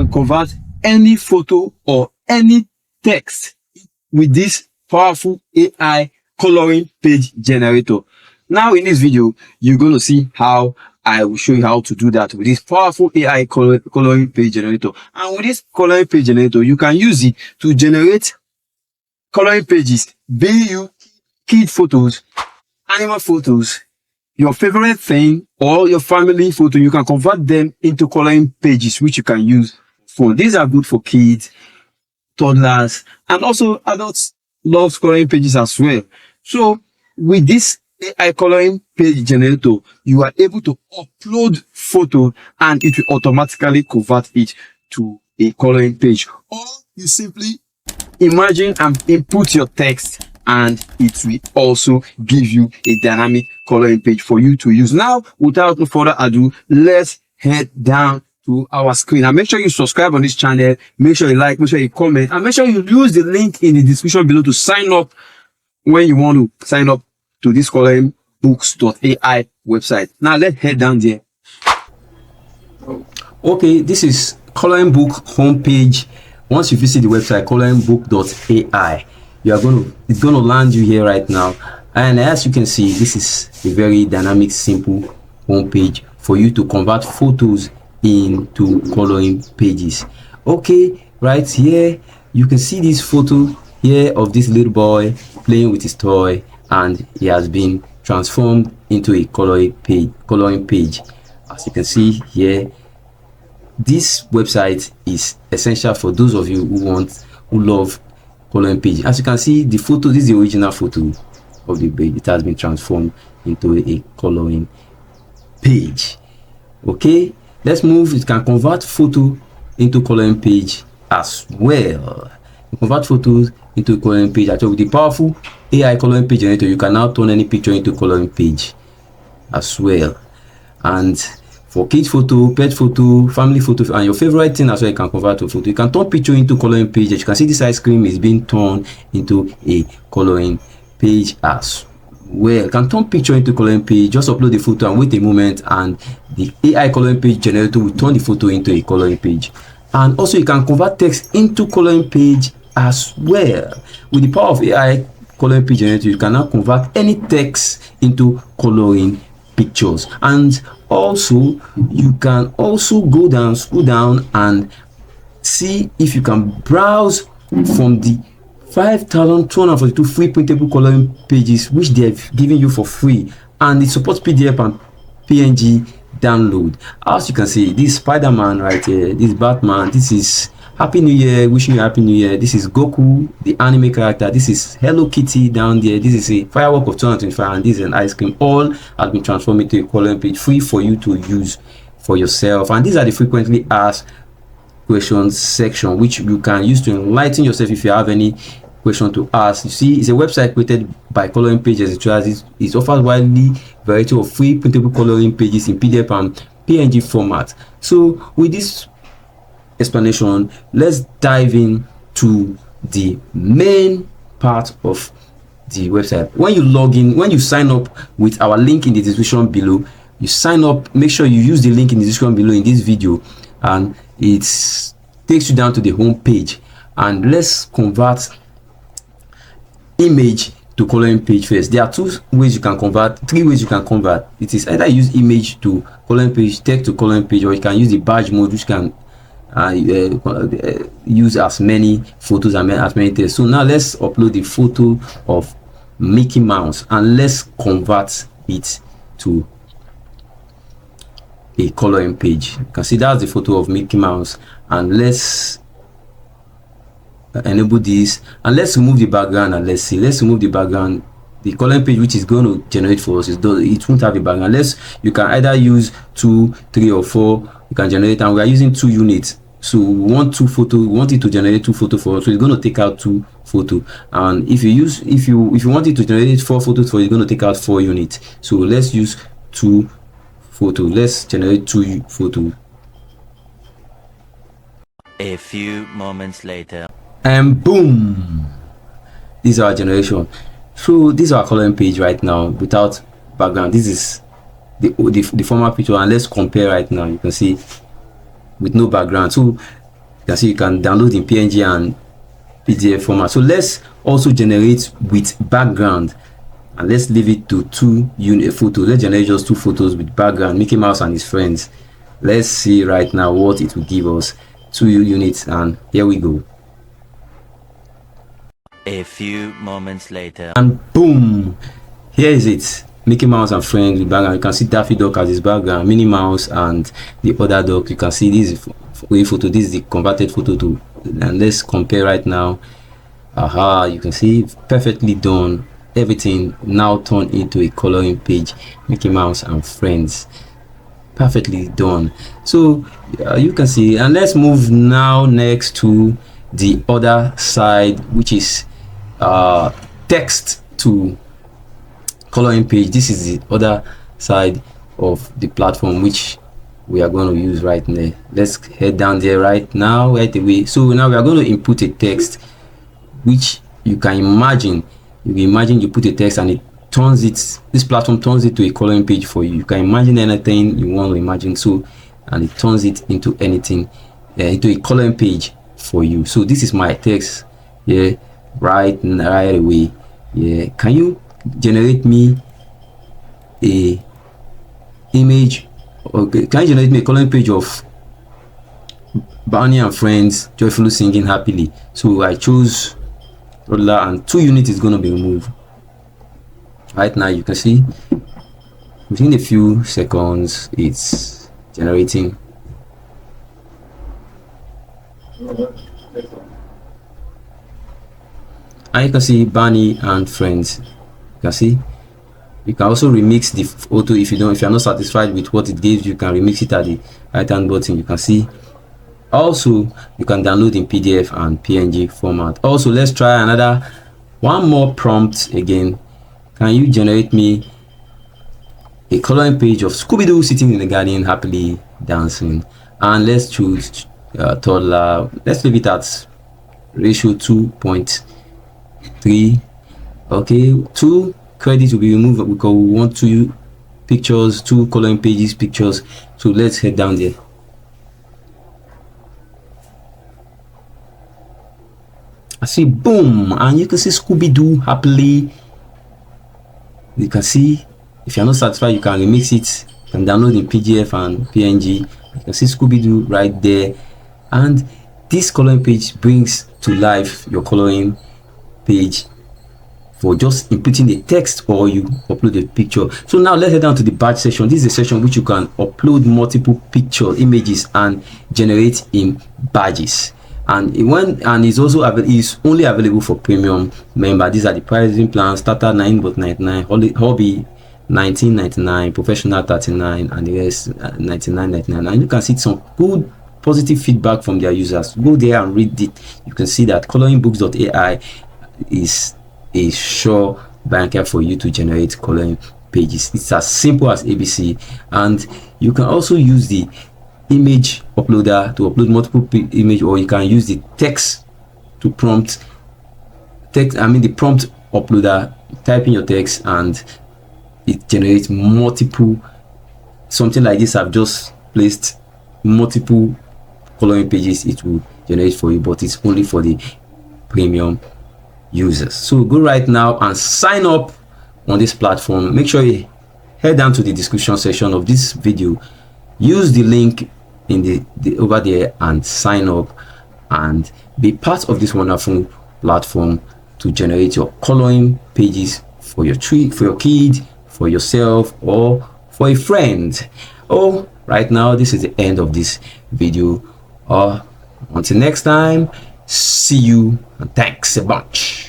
can convert any photo or any text with this powerful AI coloring page generator. Now in this video, you're going to see how I will show you how to do that with this powerful AI coloring page generator. And with this coloring page generator, you can use it to generate coloring pages, be you kid photos, animal photos, your favorite thing, or your family photo. You can convert them into coloring pages, which you can use for. These are good for kids, toddlers, and also adults love coloring pages as well. So with this AI coloring page generator, you are able to upload photo and it will automatically convert it to a coloring page. Or you simply imagine and input your text and it will also give you a dynamic coloring page for you to use. Now, without no further ado, let's head down to our screen, and make sure you subscribe on this channel, make sure you like, make sure you comment, and make sure you use the link in the description below to sign up when you want to sign up to this ColoringBook.AI website. Now let's head down there. Okay, this is Coloring Book homepage. Once you visit the website ColoringBook.AI, it's going to land you here right now. And as you can see, this is a very dynamic, simple homepage for you to convert photos into coloring pages. Okay, right here you can see this photo here of this little boy playing with his toy, and he has been transformed into a coloring page. As you can see here, this website is essential for those of you who love coloring page. As you can see, the photo, this is the original photo of the page. It has been transformed into a coloring page. Okay, let's move. It can convert photo into coloring page as well. Convert photos into a coloring page. Actually, with the powerful AI coloring page generator, you can now turn any picture into coloring page as well. And for kids photo, pet photo, family photo, and your favorite thing as well, you can convert to photo. You can turn picture into coloring page. As you can see, this ice cream is being turned into a coloring page as well. You can turn picture into coloring page. Just upload the photo and wait a moment, and the AI coloring page generator will turn the photo into a coloring page. And also, you can convert text into coloring page as well. With the power of AI coloring page generator, you can now convert any text into coloring pictures. And also, you can also scroll down and see if you can browse from the 5,242 free printable coloring pages which they have given you for free, and it supports PDF and PNG download. As you can see, this Spider-Man right here, this Batman, this is Happy New Year, wishing you Happy New Year. This is Goku, the anime character. This is Hello Kitty down there. This is a firework of 225, and this is an ice cream. All has been transformed into a coloring page, free for you to use for yourself. And these are the frequently asked questions section, which you can use to enlighten yourself if you have any question to ask. You see, it's a website created by Coloring Pages. It offers widely variety of free printable coloring pages in PDF and PNG format. So with this explanation, let's dive in to the main part of the website. When you log in, when you sign up with our link in the description below, you sign up, make sure you use the link in the description below in this video, and it takes you down to the home page. And let's convert image to coloring page first. There are three ways you can convert. It is either use image to coloring page, text to coloring page, or you can use the badge mode, which can use as many photos and as many text. So now let's upload the photo of Mickey Mouse and let's convert it to a coloring page. You can see that's the photo of Mickey Mouse, and let's enable this, and let's remove the background, and let's remove the background. The coloring page which is going to generate for us, it won't have a background. You can either use 2, 3, or 4. You can generate, and we are using 2 units, so we want 2 photos. We want it to generate 2 photos for us, so it's going to take out 2 photos. And if you want it to generate 4 photos for you, it's going to take out 4 units. So let's use 2 photos. Let's generate 2 photos. A few moments later, and boom, this is our generation. So this is our coloring page right now without background. This is the former picture, and let's compare right now. You can see with no background. So can see you can download in PNG and PDF format. So let's also generate with background, and let's leave it to 2 unit photos. Let's generate just 2 photos with background, Mickey Mouse and his friends. Let's see right now what it will give us. 2 units, and here we go. A few moments later. And boom, here is it. Mickey Mouse and friends with background. You can see Daffy Duck as his background, Minnie Mouse and the other duck. You can see this photo. This is the converted photo to, and let's compare right now. Aha, you can see perfectly done. Everything now turned into a coloring page. Mickey Mouse and friends, perfectly done. So you can see, and let's move now next to the other side, which is text to coloring page. This is the other side of the platform which we are going to use right now. Let's head down there right now, right away. So now we are going to input a text, which you can imagine. You put a text and it turns it, this platform turns it to a coloring page for you. You can imagine anything you want to imagine, so, and it turns it into anything, into a coloring page for you. So this is my text, yeah, right away. Yeah, can you generate me a image? Okay, can you generate me a coloring page of Barney and friends joyfully singing happily? So I chose toddler, and 2 units is going to be removed. Right now you can see within a few seconds it's generating. And you can see Barney and friends. You can see you can also remix the photo if you are not satisfied with what it gives. You can remix it at the right hand button. You can see also you can download in PDF and PNG format. Also, let's try one more prompt again. Can you generate me a coloring page of Scooby-Doo sitting in the garden happily dancing? And let's choose toddler. Let's leave it at ratio 2.3. okay, 2 credits will be removed because we want 2 pictures, 2 coloring pages pictures. So let's head down there. I see, boom, and you can see Scooby-Doo happily. You can see, if you're not satisfied, you can remix it. You can download in PDF and PNG. You can see Scooby-Doo right there. And this coloring page brings to life your coloring page for just inputting the text, or you upload a picture. So now let's head down to the badge section. This is a section which you can upload multiple pictures, images, and generate in badges. And it's also is only available for premium member. These are the pricing plans: starter $9.99, hobby $19.99, professional $39, and the rest $99.99. And you can see some good positive feedback from their users. Go there and read it. You can see that ColoringBook.AI is a sure banker for you to generate coloring pages. It's as simple as ABC, and you can also use the image uploader to upload multiple image, or you can use the text to prompt text. The prompt uploader. Type in your text and it generates multiple, something like this. I've just placed multiple coloring pages. It will generate for you, but it's only for the premium users. So go right now and sign up on this platform. Make sure you head down to the description section of this video, use the link in the over there, and sign up and be part of this wonderful platform to generate your coloring pages for your kid, for yourself, or for a friend. Right now this is the end of this video. Until next time, see you, and thanks a bunch.